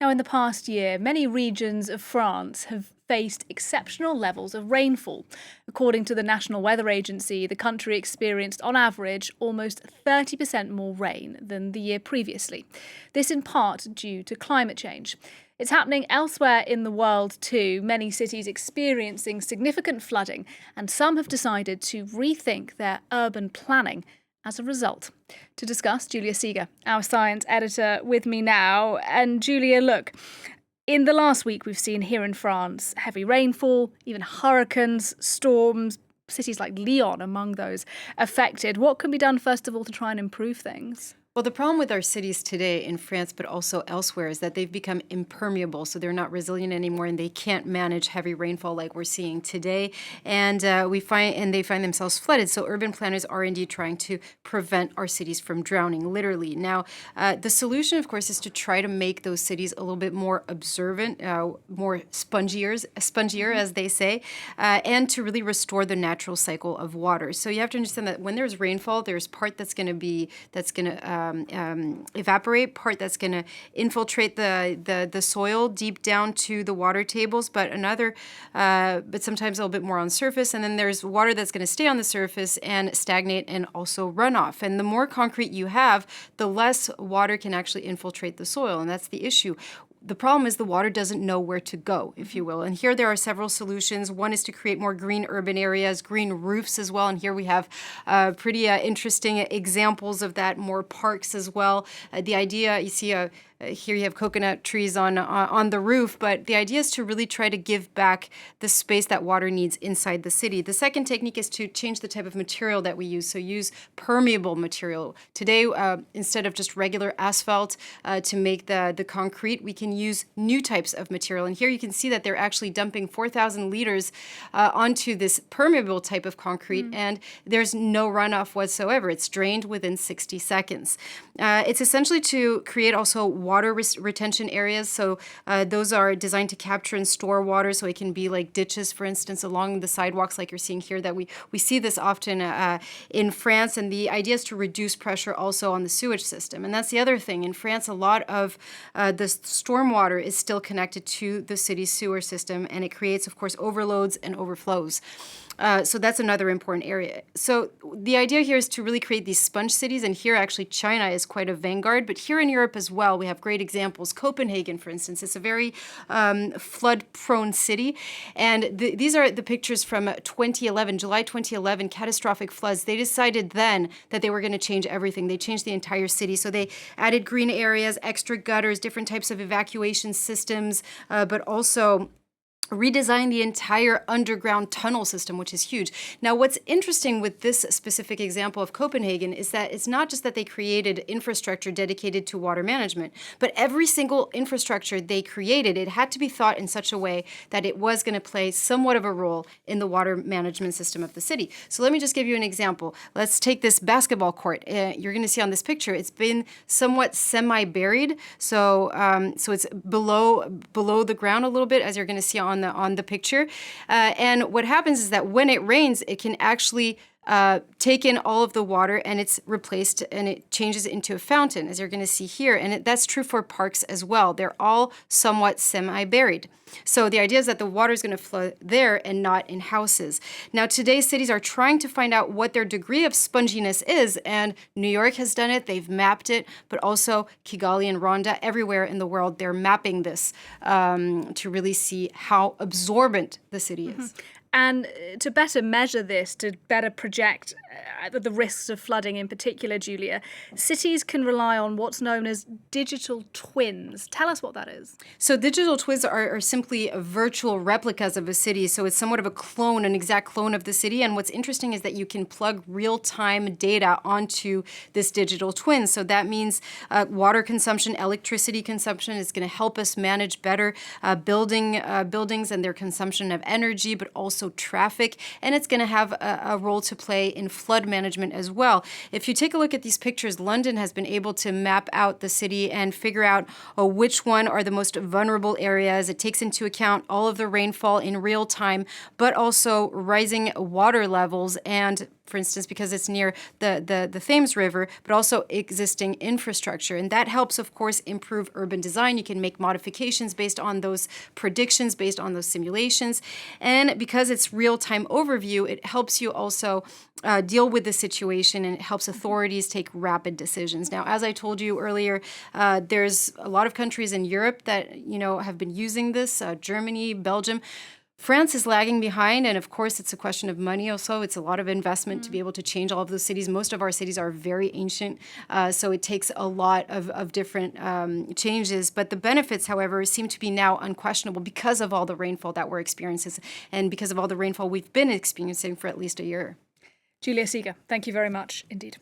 Now, in the past year, many regions of France have faced exceptional levels of rainfall. According to the National Weather Agency, the country experienced, on average, almost 30% more rain than the year previously. This in part due to climate change. It's happening elsewhere in the world too, many cities experiencing significant flooding, and some have decided to rethink their urban planning as a result. To discuss, Julia Seeger, our science editor, with me now. And Julia, look, in the last week we've seen here in France heavy rainfall, even hurricanes, storms, cities like Lyon among those affected. What can be done, first of all, to try and improve things? Well, the problem with our cities today in France, but also elsewhere, is that they've become impermeable. So they're not resilient anymore, and they can't manage heavy rainfall like we're seeing today. And they find themselves flooded. So urban planners are indeed trying to prevent our cities from drowning, literally. Now, the solution, of course, is to try to make those cities a little bit more observant, more spongier, as they say, and to really restore the natural cycle of water. So you have to understand that when there's rainfall, there's part that's going to evaporate, part that's going to infiltrate the soil deep down to the water tables, but sometimes a little bit more on surface. And then there's water that's going to stay on the surface and stagnate and also run off. And the more concrete you have, the less water can actually infiltrate the soil. And that's the issue. The problem is the water doesn't know where to go, if you will. And here there are several solutions. One is to create more green urban areas, green roofs as well. And here we have pretty interesting examples of that, more parks as well. The idea, you see here you have coconut trees on the roof, but the idea is to really try to give back the space that water needs inside the city. The second technique is to change the type of material that we use, so use permeable material. Today, instead of just regular asphalt to make the concrete, we can use new types of material. And here you can see that they're actually dumping 4,000 liters onto this permeable type of concrete, and there's no runoff whatsoever. It's drained within 60 seconds. It's essentially to create also water retention areas. So those are designed to capture and store water. So it can be like ditches, for instance, along the sidewalks like you're seeing here, that we see this often in France. And the idea is to reduce pressure also on the sewage system. And that's the other thing. In France, a lot of the stormwater is still connected to the city's sewer system, and it creates, of course, overloads and overflows. So that's another important area. So the idea here is to really create these sponge cities, and here actually China is quite a vanguard, but here in Europe as well, we have great examples. Copenhagen, for instance, is a very flood-prone city, and these are the pictures from 2011, July 2011, catastrophic floods. They decided then that they were going to change everything. They changed the entire city, so they added green areas, extra gutters, different types of evacuation systems, but also redesign the entire underground tunnel system, which is huge. Now, what's interesting with this specific example of Copenhagen is that it's not just that they created infrastructure dedicated to water management, but every single infrastructure they created, it had to be thought in such a way that it was going to play somewhat of a role in the water management system of the city. So let me just give you an example. Let's take this basketball court. You're going to see on this picture, it's been somewhat semi-buried. So it's below the ground a little bit, as you're going to see on the picture. And what happens is that when it rains, it can actually take in all of the water, and it's replaced and it changes into a fountain, as you're going to see here. And that's true for parks as well. They're all somewhat semi-buried. So the idea is that the water is going to flow there and not in houses. Now, today, cities are trying to find out what their degree of sponginess is, and New York has done it. They've mapped it, but also Kigali and Rwanda, everywhere in the world, they're mapping this to really see how absorbent the city is. And to better measure this, to better project the risks of flooding in particular, Julia, cities can rely on what's known as digital twins. Tell us what that is. So digital twins are simply virtual replicas of a city. So it's somewhat of a clone, an exact clone of the city. And what's interesting is that you can plug real-time data onto this digital twin. So that means water consumption, electricity consumption is going to help us manage better buildings and their consumption of energy, but also traffic. And it's going to have a role to play in flood management as well. If you take a look at these pictures, London has been able to map out the city and figure out which one are the most vulnerable areas. It takes into account all of the rainfall in real time, but also rising water levels and for instance, because it's near the Thames River, but also existing infrastructure. And that helps, of course, improve urban design. You can make modifications based on those predictions, based on those simulations. And because it's real-time overview, it helps you also deal with the situation, and it helps authorities take rapid decisions. Now, as I told you earlier, there's a lot of countries in Europe that, have been using this, Germany, Belgium. France is lagging behind, and of course, it's a question of money also. It's a lot of investment to be able to change all of those cities. Most of our cities are very ancient, so it takes a lot of different changes. But the benefits, however, seem to be now unquestionable because of all the rainfall that we're experiencing and because of all the rainfall we've been experiencing for at least a year. Julia Seeger, thank you very much indeed.